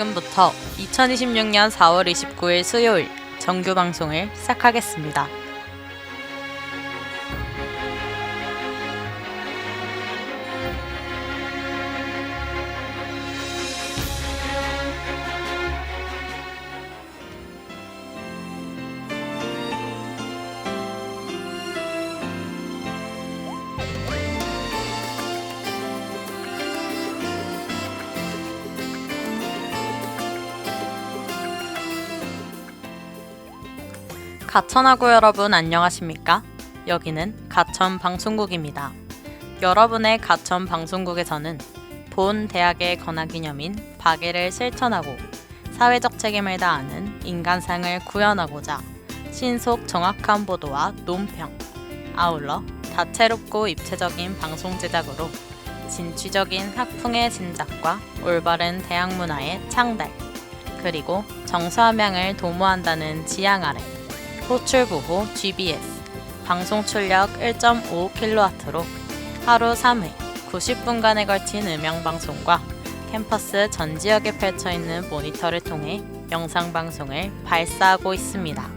지금부터 2026년 4월 29일 수요일 정규 방송을 시작하겠습니다. 가천하고 여러분 안녕하십니까? 여기는 가천 방송국입니다. 여러분의 가천 방송국에서는 본 대학의 건화기념인 박애를 실천하고 사회적 책임을 다하는 인간상을 구현하고자 신속 정확한 보도와 논평, 아울러 다채롭고 입체적인 방송 제작으로 진취적인 학풍의 진작과 올바른 대학 문화의 창달, 그리고 정서함양을 도모한다는 지향 아래 호출부호 GBS, 방송 출력 1.5kW로 하루 3회 90분간에 걸친 음영방송과 캠퍼스 전 지역에 펼쳐있는 모니터를 통해 영상방송을 발사하고 있습니다.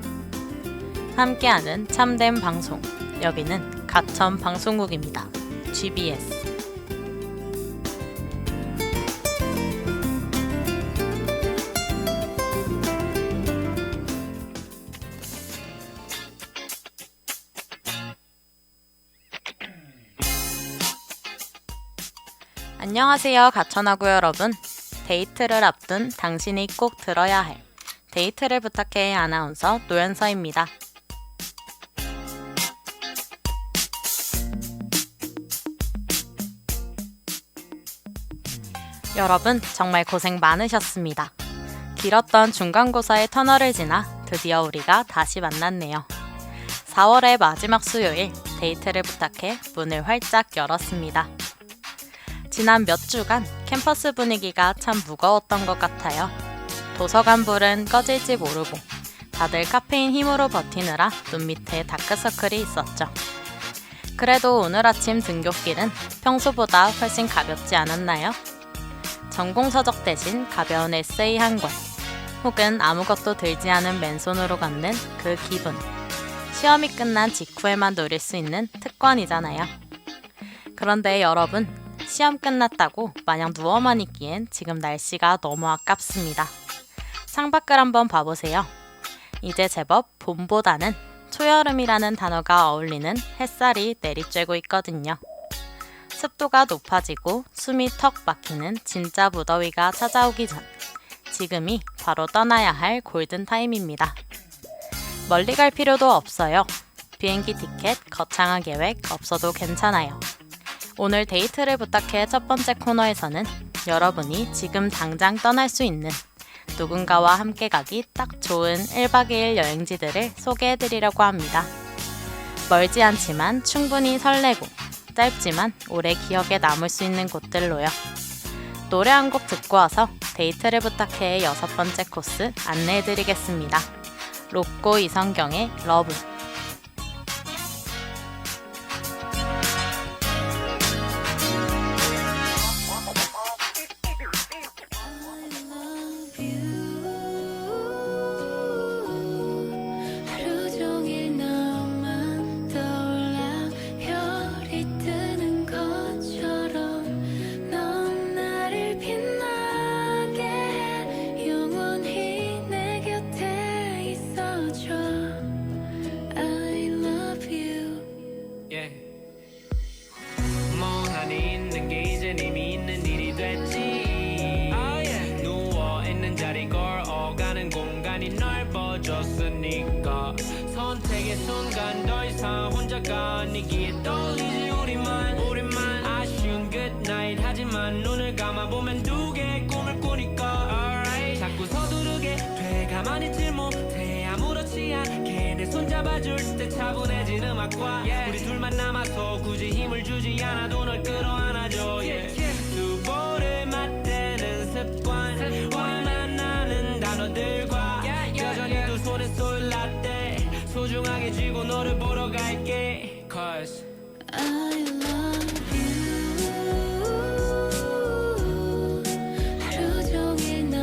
함께하는 참된 방송, 여기는 가천 방송국입니다. GBS. 안녕하세요 가천하고 여러분. 데이트를 앞둔 당신이 꼭 들어야 할 데이트를 부탁해 아나운서 노연서입니다. 여러분 정말 고생 많으셨습니다. 길었던 중간고사의 터널을 지나 드디어 우리가 다시 만났네요. 4월의 마지막 수요일 데이트를 부탁해 문을 활짝 열었습니다. 지난 몇 주간 캠퍼스 분위기가 참 무거웠던 것 같아요. 도서관 불은 꺼질지 모르고 다들 카페인 힘으로 버티느라 눈 밑에 다크서클이 있었죠. 그래도 오늘 아침 등굣길은 평소보다 훨씬 가볍지 않았나요? 전공서적 대신 가벼운 에세이 한 권, 혹은 아무것도 들지 않은 맨손으로 걷는 그 기분. 시험이 끝난 직후에만 누릴 수 있는 특권이잖아요. 그런데 여러분, 시험 끝났다고 마냥 누워만 있기엔 지금 날씨가 너무 아깝습니다. 창밖을 한번 봐보세요. 이제 제법 봄보다는 초여름이라는 단어가 어울리는 햇살이 내리쬐고 있거든요. 습도가 높아지고 숨이 턱 막히는 진짜 무더위가 찾아오기 전, 지금이 바로 떠나야 할 골든타임입니다. 멀리 갈 필요도 없어요. 비행기 티켓, 거창한 계획 없어도 괜찮아요. 오늘 데이트를 부탁해 첫 번째 코너에서는 여러분이 지금 당장 떠날 수 있는 누군가와 함께 가기 딱 좋은 1박 2일 여행지들을 소개해드리려고 합니다. 멀지 않지만 충분히 설레고 짧지만 오래 기억에 남을 수 있는 곳들로요. 노래 한 곡 듣고 와서 데이트를 부탁해 여섯 번째 코스 안내해드리겠습니다. 로꼬 이성경의 러브. 선택의 순간 더 이상 혼자가 아니기에 떨리지 우리만 아쉬운 굿나잇 하지만 눈을 감아보면 두 개의 꿈을 꾸니까 alright. 자꾸 서두르게 돼 가만히 있질 못해 아무렇지 않게 내 손 잡아줄 때 차분해진 음악과 우리 둘만 남아서 굳이 힘을 주지 않아도 널 끌어안아줘 두 볼을 맞대는 습관 우리만 아는 단어들과 여전히 두 손에 쏠랐대 소중하게 쥐고 너를 보러 갈게 Cause I love you. 하루 종일 너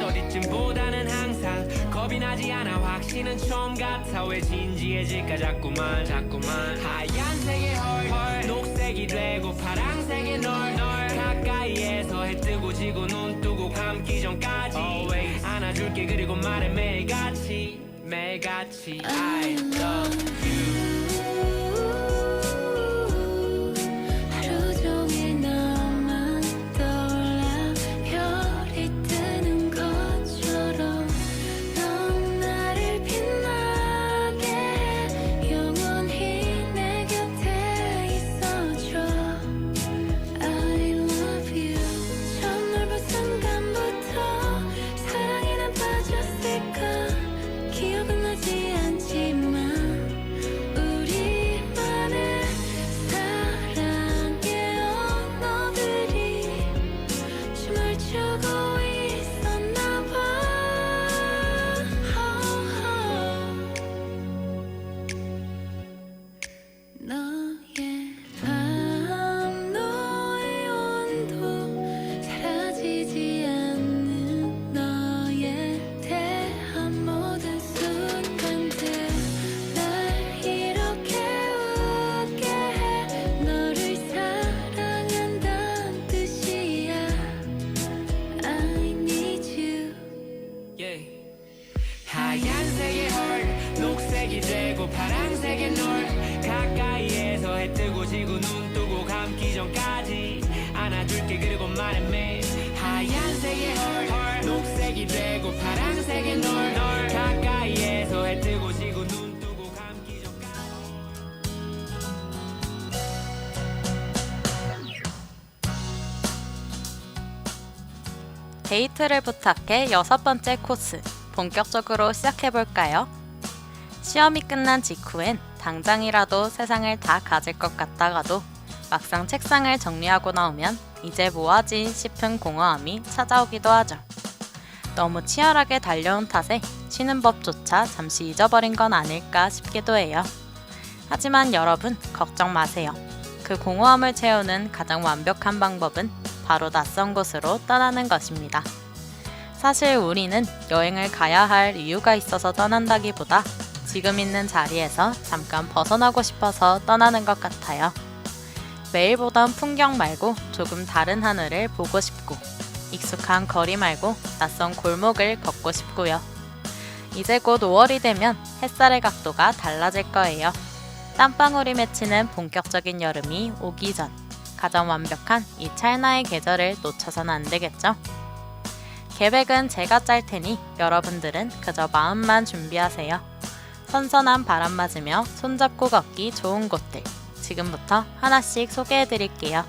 어디쯤보다는 항상 겁이 나지 않아 확신은 처음 같아 왜 진지해질까 자꾸만 하얀색의 헐 녹색이 되고 파랑색의 널 가까이에서 해 뜨고 지고 눈 뜨고 감기 전까지 안아줄게 그리고 말해 매일같이 I love you 하루 종일 너만 떠올라 별이 뜨는 것처럼 넌 나를 빛나게 해 영원히 내 곁에 있어줘 I love you 처음 널 본 순간부터 사랑에 난 빠졌을까 기억은 나지 않지만 우리만의 사랑의 언어들이 춤을 추고 있었나 봐 너의 밤 너의 온도 사라지지 않는 너에 대한 모든 순간들 날 이렇게 웃게 해 너를 사랑한다는 뜻이야 I need you 하얀색의 헐 녹색이 되고 파랑색의 널 가까이에서 해 뜨고 지고 눈 뜨고 감기 전까지 안아줄게 그리고 말해 매일 하얀색의 헐 녹색이 되고 파랑색의 널 가까이에서 해 뜨고 지고 눈 뜨고 감기 전까지 데이트를 부탁해 6번째 코스 본격적으로 시작해볼까요? 시험이 끝난 직후엔 당장이라도 세상을 다 가질 것 같다가도 막상 책상을 정리하고 나오면 이제 뭐하지 싶은 공허함이 찾아오기도 하죠. 너무 치열하게 달려온 탓에 쉬는 법조차 잠시 잊어버린 건 아닐까 싶기도 해요. 하지만 여러분 걱정 마세요. 그 공허함을 채우는 가장 완벽한 방법은 바로 낯선 곳으로 떠나는 것입니다. 사실 우리는 여행을 가야 할 이유가 있어서 떠난다기보다 지금 있는 자리에서 잠깐 벗어나고 싶어서 떠나는 것 같아요. 매일 보던 풍경 말고 조금 다른 하늘을 보고 싶고 익숙한 거리 말고 낯선 골목을 걷고 싶고요. 이제 곧 5월이 되면 햇살의 각도가 달라질 거예요. 땀방울이 맺히는 본격적인 여름이 오기 전 가장 완벽한 이 찰나의 계절을 놓쳐선 안 되겠죠? 계획은 제가 짤 테니 여러분들은 그저 마음만 준비하세요. 선선한 바람 맞으며 손잡고 걷기 좋은 곳들 지금부터 하나씩 소개해 드릴게요.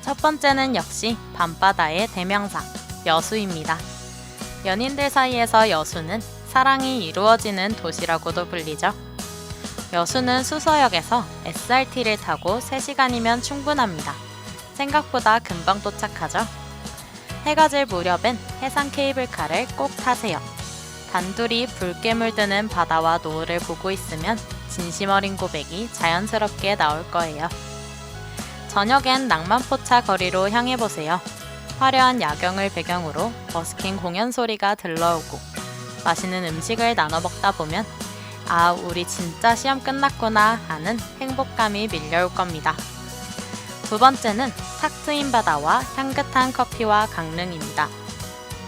첫 번째는 역시 밤바다의 대명사 여수입니다. 연인들 사이에서 여수는 사랑이 이루어지는 도시라고도 불리죠. 여수는 수서역에서 SRT를 타고 3시간이면 충분합니다. 생각보다 금방 도착하죠. 해가 질 무렵엔 해상 케이블카를 꼭 타세요. 단둘이 붉게 물드는 바다와 노을을 보고 있으면 진심 어린 고백이 자연스럽게 나올 거예요. 저녁엔 낭만포차 거리로 향해보세요. 화려한 야경을 배경으로 버스킹 공연 소리가 들러오고 맛있는 음식을 나눠 먹다 보면 아, 우리 진짜 시험 끝났구나 하는 행복감이 밀려올 겁니다. 두 번째는 탁 트인 바다와 향긋한 커피와 강릉입니다.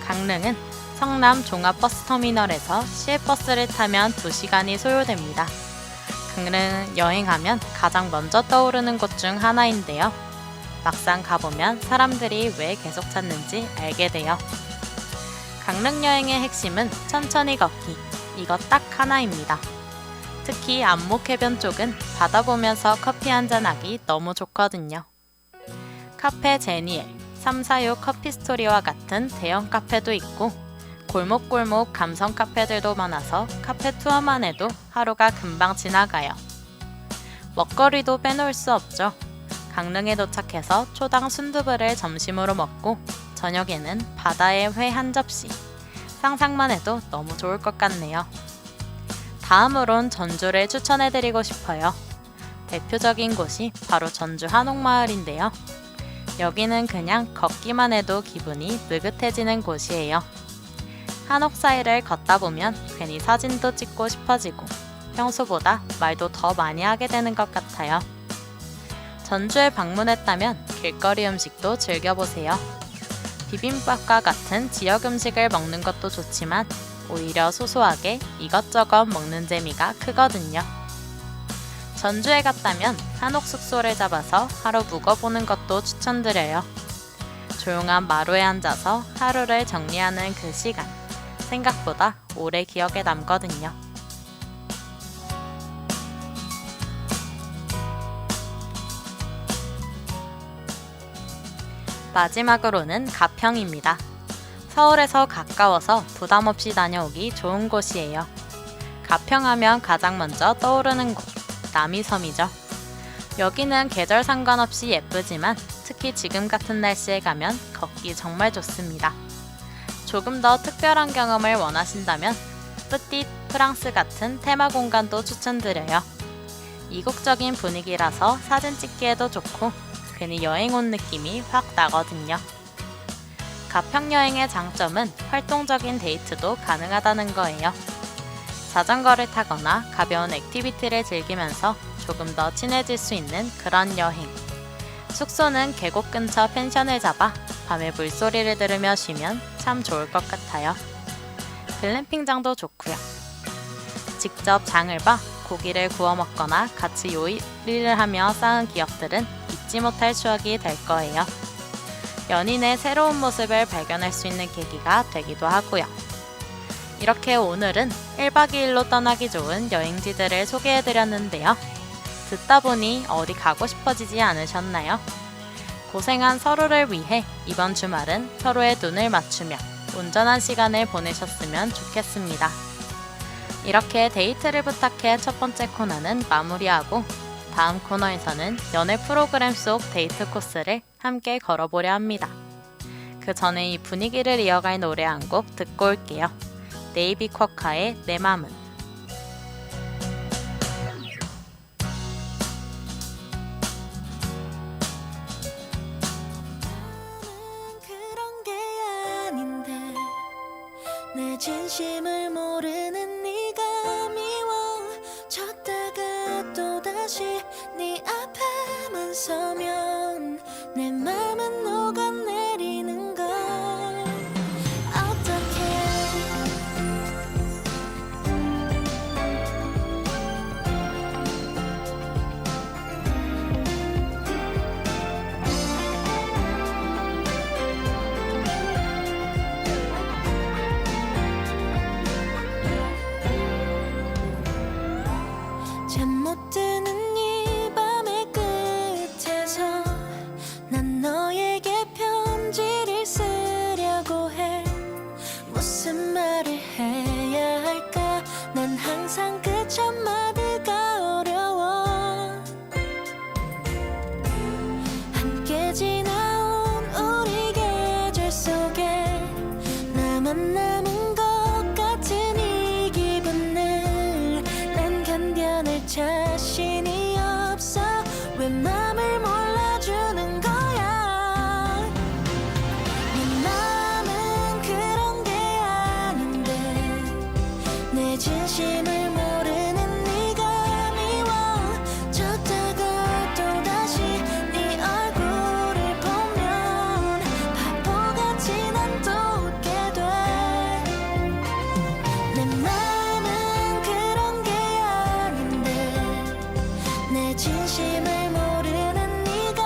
강릉은 성남 종합버스터미널에서 시외버스를 타면 2시간이 소요됩니다. 강릉 여행하면 가장 먼저 떠오르는 곳 중 하나인데요. 막상 가보면 사람들이 왜 계속 찾는지 알게 돼요. 강릉 여행의 핵심은 천천히 걷기, 이거 딱 하나입니다. 특히 안목해변 쪽은 바다 보면서 커피 한잔하기 너무 좋거든요. 카페 제니엘, 346 커피스토리와 같은 대형 카페도 있고 골목골목 감성 카페들도 많아서 카페 투어만 해도 하루가 금방 지나가요. 먹거리도 빼놓을 수 없죠. 강릉에 도착해서 초당 순두부를 점심으로 먹고 저녁에는 바다에 회 한 접시. 상상만 해도 너무 좋을 것 같네요. 다음으론 전주를 추천해드리고 싶어요. 대표적인 곳이 바로 전주 한옥마을인데요. 여기는 그냥 걷기만 해도 기분이 느긋해지는 곳이에요. 한옥 사이를 걷다 보면 괜히 사진도 찍고 싶어지고 평소보다 말도 더 많이 하게 되는 것 같아요. 전주에 방문했다면 길거리 음식도 즐겨보세요. 비빔밥과 같은 지역 음식을 먹는 것도 좋지만 오히려 소소하게 이것저것 먹는 재미가 크거든요. 전주에 갔다면 한옥 숙소를 잡아서 하루 묵어보는 것도 추천드려요. 조용한 마루에 앉아서 하루를 정리하는 그 시간, 생각보다 오래 기억에 남거든요. 마지막으로는 가평입니다. 서울에서 가까워서 부담 없이 다녀오기 좋은 곳이에요. 가평하면 가장 먼저 떠오르는 곳, 남이섬이죠. 여기는 계절 상관없이 예쁘지만 특히 지금 같은 날씨에 가면 걷기 정말 좋습니다. 조금 더 특별한 경험을 원하신다면 뿌띠 프랑스 같은 테마 공간도 추천드려요. 이국적인 분위기라서 사진 찍기에도 좋고 괜히 여행 온 느낌이 확 나거든요. 가평 여행의 장점은 활동적인 데이트도 가능하다는 거예요. 자전거를 타거나 가벼운 액티비티를 즐기면서 조금 더 친해질 수 있는 그런 여행. 숙소는 계곡 근처 펜션을 잡아 밤에 물소리를 들으며 쉬면 참 좋을 것 같아요. 글램핑장도 좋고요. 직접 장을 봐 고기를 구워 먹거나 같이 요리를 하며 쌓은 기억들은 잊지 못할 추억이 될 거예요. 연인의 새로운 모습을 발견할 수 있는 계기가 되기도 하고요. 이렇게 오늘은 1박 2일로 떠나기 좋은 여행지들을 소개해드렸는데요. 듣다 보니 어디 가고 싶어지지 않으셨나요? 고생한 서로를 위해 이번 주말은 서로의 눈을 맞추며 온전한 시간을 보내셨으면 좋겠습니다. 이렇게 데이트를 부탁해 첫 번째 코너는 마무리하고 다음 코너에서는 연애 프로그램 속 데이트 코스를 함께 걸어보려 합니다. 그 전에 이 분위기를 이어갈 노래 한 곡 듣고 올게요. 네이비 쿼카의 내 맘은. 그런 게 아닌데 내 진심을 모르는 네가 미워졌다가 또다시 네 앞에만 서면 내 맘은 녹아내리는 걸 어떡해. 잠 못 드는 이 밤의 끝에서 난 너에게 편지를 쓰려고 해. 무슨 말을 해야 할까. 난 항상 그 첫 마디가 어려워. 함께 지나온 우리 계절 속에 나만 남은 것 같은 이 기분을 난 견뎌낼 자신이 없어. 왜 맘을 몰라주는 거야. 내 맘은 그런 게 아닌데 내 진심을 모르는 네가 미워졌다가 또다시 네 얼굴을 보면 바보같이 난 또 웃게 돼. 내 맘은 그런 게 아닌데 내 진심을 모르는 네가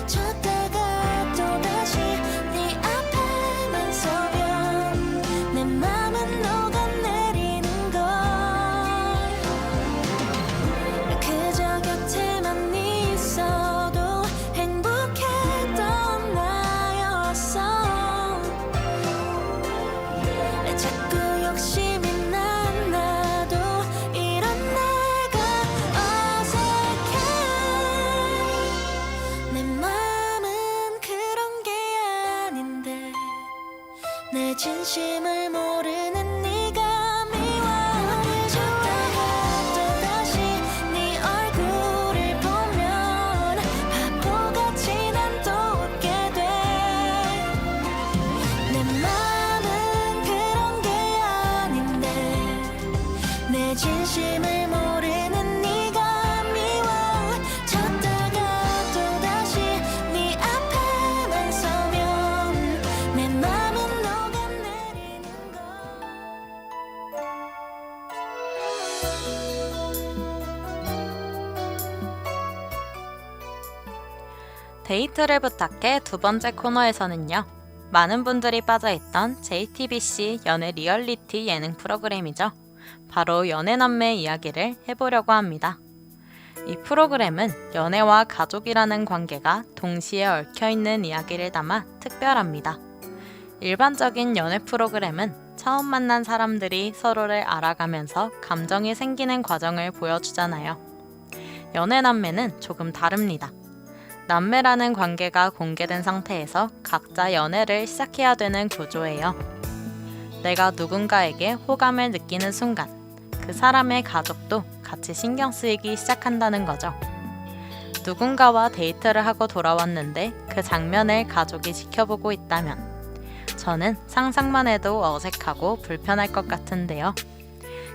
미워졌다가 또다시 네 앞에만 서면 내 맘은 녹아내리는 걸. 그저 곁에만 있어도 행복했던 나였어. 자꾸 욕심이 난 나도 이런 내가 어색해. 내 맘은 그런 게 아닌데 내 진심을 모르는 네가 미워졌다가 또다시 네 얼굴을 데이트를 부탁해 두 번째 코너에서는요. 많은 분들이 빠져있던 JTBC 연애 리얼리티 예능 프로그램이죠. 바로 연애남매 이야기를 해보려고 합니다. 이 프로그램은 연애와 가족이라는 관계가 동시에 얽혀있는 이야기를 담아 특별합니다. 일반적인 연애 프로그램은 처음 만난 사람들이 서로를 알아가면서 감정이 생기는 과정을 보여주잖아요. 연애남매는 조금 다릅니다. 남매라는 관계가 공개된 상태에서 각자 연애를 시작해야 되는 구조예요. 내가 누군가에게 호감을 느끼는 순간 그 사람의 가족도 같이 신경 쓰이기 시작한다는 거죠. 누군가와 데이트를 하고 돌아왔는데 그 장면을 가족이 지켜보고 있다면 저는 상상만 해도 어색하고 불편할 것 같은데요.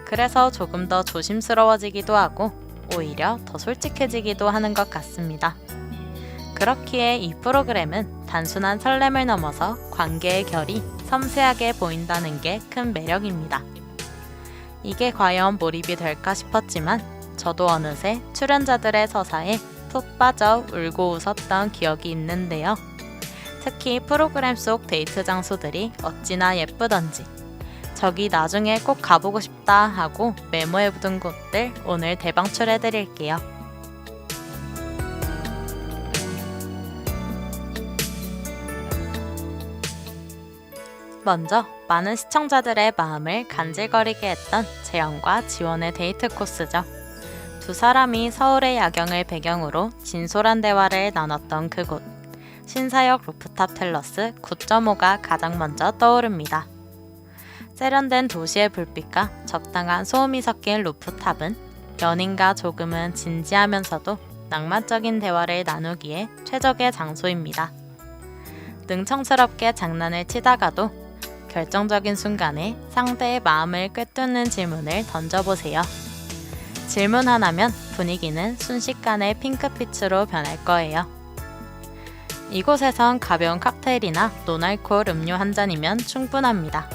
그래서 조금 더 조심스러워지기도 하고 오히려 더 솔직해지기도 하는 것 같습니다. 그렇기에 이 프로그램은 단순한 설렘을 넘어서 관계의 결이 섬세하게 보인다는 게 큰 매력입니다. 이게 과연 몰입이 될까 싶었지만 저도 어느새 출연자들의 서사에 푹 빠져 울고 웃었던 기억이 있는데요. 특히 프로그램 속 데이트 장소들이 어찌나 예쁘던지 저기 나중에 꼭 가보고 싶다 하고 메모해둔 곳들 오늘 대방출해드릴게요. 먼저 많은 시청자들의 마음을 간질거리게 했던 재현과 지원의 데이트 코스죠. 두 사람이 서울의 야경을 배경으로 진솔한 대화를 나눴던 그곳. 신사역 루프탑 텔러스 9.5가 가장 먼저 떠오릅니다. 세련된 도시의 불빛과 적당한 소음이 섞인 루프탑은 연인과 조금은 진지하면서도 낭만적인 대화를 나누기에 최적의 장소입니다. 능청스럽게 장난을 치다가도 결정적인 순간에 상대의 마음을 꿰뚫는 질문을 던져보세요. 질문 하나면 분위기는 순식간에 핑크빛으로 변할 거예요. 이곳에선 가벼운 칵테일이나 노알코올 음료 한 잔이면 충분합니다.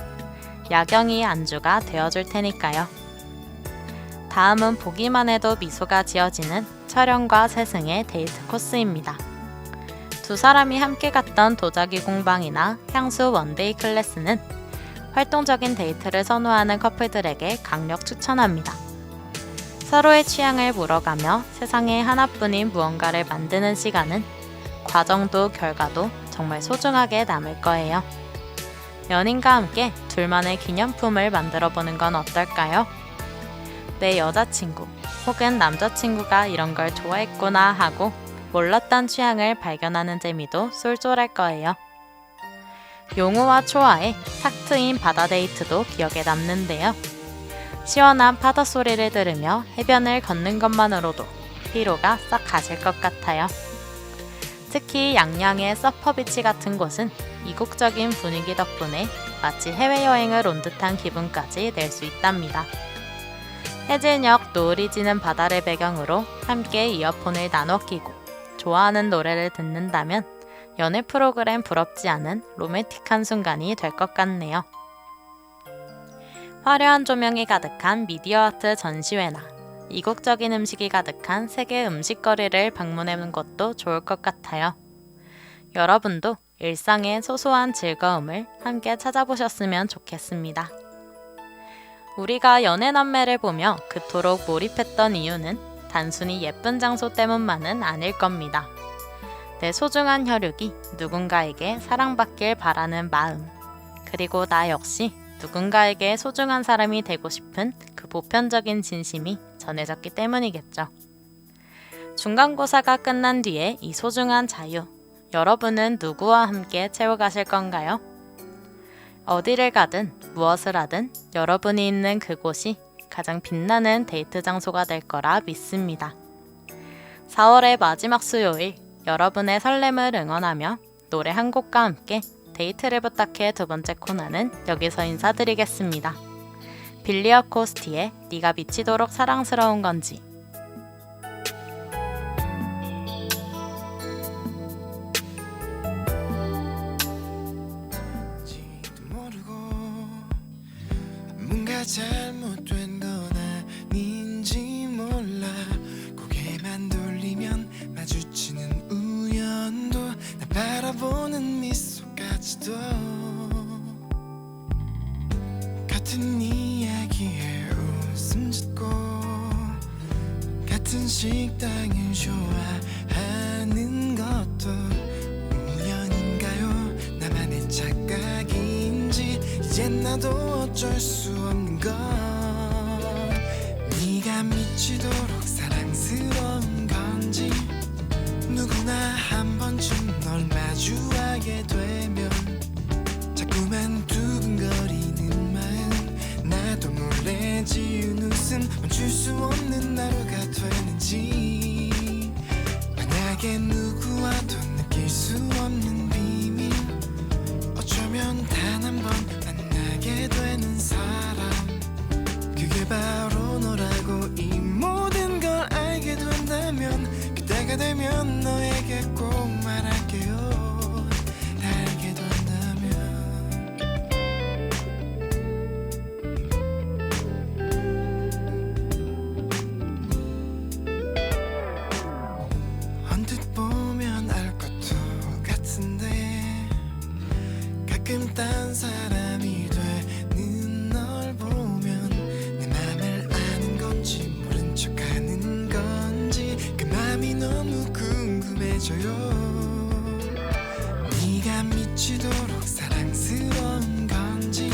야경이 안주가 되어줄 테니까요. 다음은 보기만 해도 미소가 지어지는 철영과 세승의 데이트 코스입니다. 두 사람이 함께 갔던 도자기 공방이나 향수 원데이 클래스는 활동적인 데이트를 선호하는 커플들에게 강력 추천합니다. 서로의 취향을 물어가며 세상에 하나뿐인 무언가를 만드는 시간은 과정도 결과도 정말 소중하게 남을 거예요. 연인과 함께 둘만의 기념품을 만들어보는 건 어떨까요? 내 여자친구 혹은 남자친구가 이런 걸 좋아했구나 하고 몰랐던 취향을 발견하는 재미도 쏠쏠할 거예요. 용우와 초아의 탁 트인 바다 데이트도 기억에 남는데요. 시원한 파도 소리를 들으며 해변을 걷는 것만으로도 피로가 싹 가실 것 같아요. 특히 양양의 서퍼비치 같은 곳은 이국적인 분위기 덕분에 마치 해외여행을 온 듯한 기분까지 낼 수 있답니다. 해질녘 노을이 지는 바다를 배경으로 함께 이어폰을 나눠 끼고 좋아하는 노래를 듣는다면 연애 프로그램 부럽지 않은 로맨틱한 순간이 될 것 같네요. 화려한 조명이 가득한 미디어 아트 전시회나 이국적인 음식이 가득한 세계 음식거리를 방문해보는 것도 좋을 것 같아요. 여러분도 일상의 소소한 즐거움을 함께 찾아보셨으면 좋겠습니다. 우리가 연애남매를 보며 그토록 몰입했던 이유는 단순히 예쁜 장소 때문만은 아닐 겁니다. 내 소중한 혈육이 누군가에게 사랑받길 바라는 마음, 그리고 나 역시 누군가에게 소중한 사람이 되고 싶은 그 보편적인 진심이 전해졌기 때문이겠죠. 중간고사가 끝난 뒤에 이 소중한 자유, 여러분은 누구와 함께 채워가실 건가요? 어디를 가든 무엇을 하든 여러분이 있는 그곳이 가장 빛나는 데이트 장소가 될 거라 믿습니다. 4월의 마지막 수요일, 여러분의 설렘을 응원하며 노래 한 곡과 함께 데이트를 부탁해 두 번째 코너는 여기서 인사드리겠습니다. 빌리어 코스티의 네가 미치도록 사랑스러운 건지. 뭔가 잘못된 건 아닌지 몰라 고개만 돌리면 마주치는 우연도 바라보는 미소까지도 같은 이야기에 웃음 짓고 같은 식당을 좋아하는 것도 우연인가요? 나만의 착각인지 이젠 나도 어쩔 수 없는 것. 네가 미치도록 사랑스러운 건지 누구나 한 번쯤 널 마주하게 되면 자꾸만 두근거리는 마음, 나도 몰래 지은 웃음 멈출 수 없는 하루가 되는지. 만약에 누구와도 느낄 수 없는 비밀, 어쩌면 단 한 번 만나게 되는 사람, 그게 바로 너라고. 이 모든 걸 알게 된다면 그때가 되면 너에게 꼭 말할게요. 다 알게 된다면. 언뜻 보면 알 것도 같은데 가끔 딴 사람이 되는 널 보면 내 맘을 아는 건지 모른 척하는 건지 그 맘이 너무 궁금해져요. 네가 미치도록 사랑스러운 건지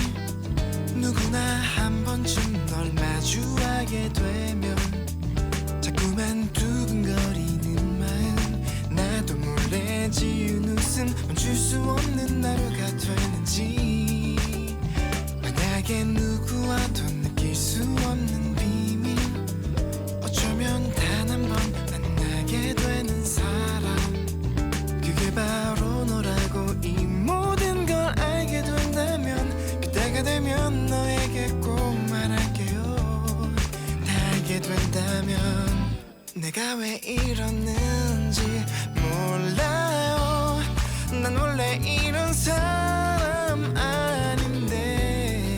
누구나 한 번쯤 널 마주하게 되면 자꾸만 두근거리는 마음, 나도 몰래 지은 웃음 멈출 수 없는 하루가 되는지. 만약에 누구와도 느낄 수 없는 비밀, 어쩌면 단 한 번 만나게 되는 사람, 그게 바로 너라고. 이 모든 걸 알게 된다면 그때가 되면 너에게 꼭 말할게요. 다 알게 된다면. 내가 왜 이러는지 몰라요. 난 원래 이런 사람 아닌데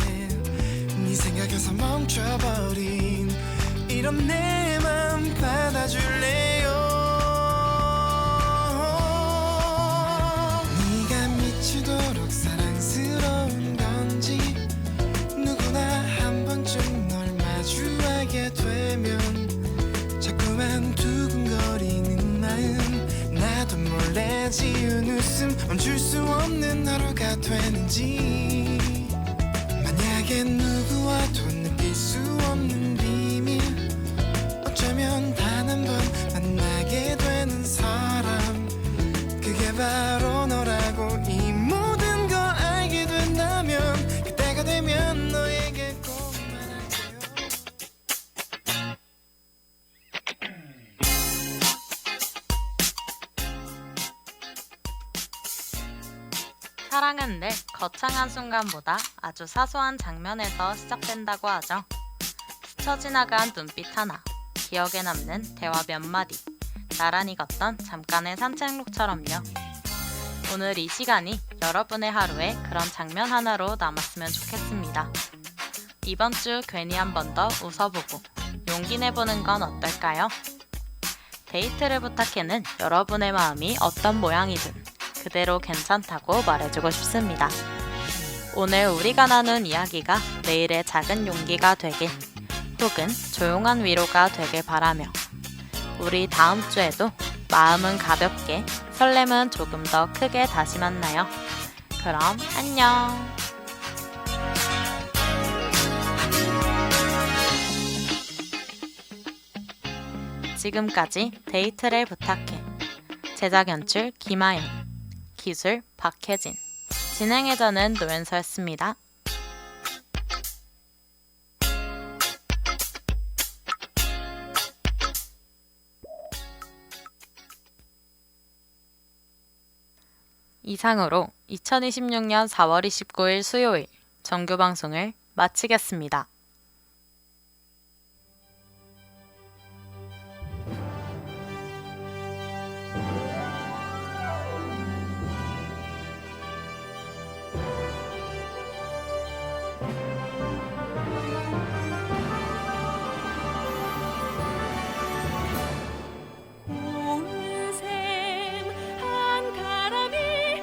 네 생각에서 멈춰버린 이런 내 맘 받아줄래요? 네가 미치도록 사랑스러운 건지 누구나 한 번쯤 널 마주하게 되면 자꾸만 두근거리는 마음, 나도 몰래 지은 웃음 멈출 수 없는 하루가 되는지. 만약에 누구와도 느낄 수 없는 비밀, 어쩌면 단 한 번 만나게 되는 사람, 그게 바로 너라고. 이 모든 걸 알게 된다면 그때가 되면 너에게 꼭 말할게요. 사랑은 늘 거창한 순간보다 아주 사소한 장면에서 시작된다고 하죠. 스쳐 지나간 눈빛 하나, 기억에 남는 대화 몇 마디, 나란히 걷던 잠깐의 산책로처럼요. 오늘 이 시간이 여러분의 하루에 그런 장면 하나로 남았으면 좋겠습니다. 이번 주 괜히 한 번 더 웃어보고 용기 내보는 건 어떨까요? 데이트를 부탁해는 여러분의 마음이 어떤 모양이든 그대로 괜찮다고 말해주고 싶습니다. 오늘 우리가 나눈 이야기가 내일의 작은 용기가 되길, 혹은 조용한 위로가 되길 바라며 우리 다음 주에도 마음은 가볍게, 설렘은 조금 더 크게 다시 만나요. 그럼 안녕. 지금까지 데이트를 부탁해. 제작 연출 김아연, 기술 박혜진, 진행해 저는 노연서였습니다. 이상으로 2026년 4월 29일 수요일 정규 방송을 마치겠습니다. 고운 샘 한 가람이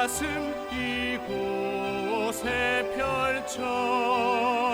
가슴 이곳에 펼쳐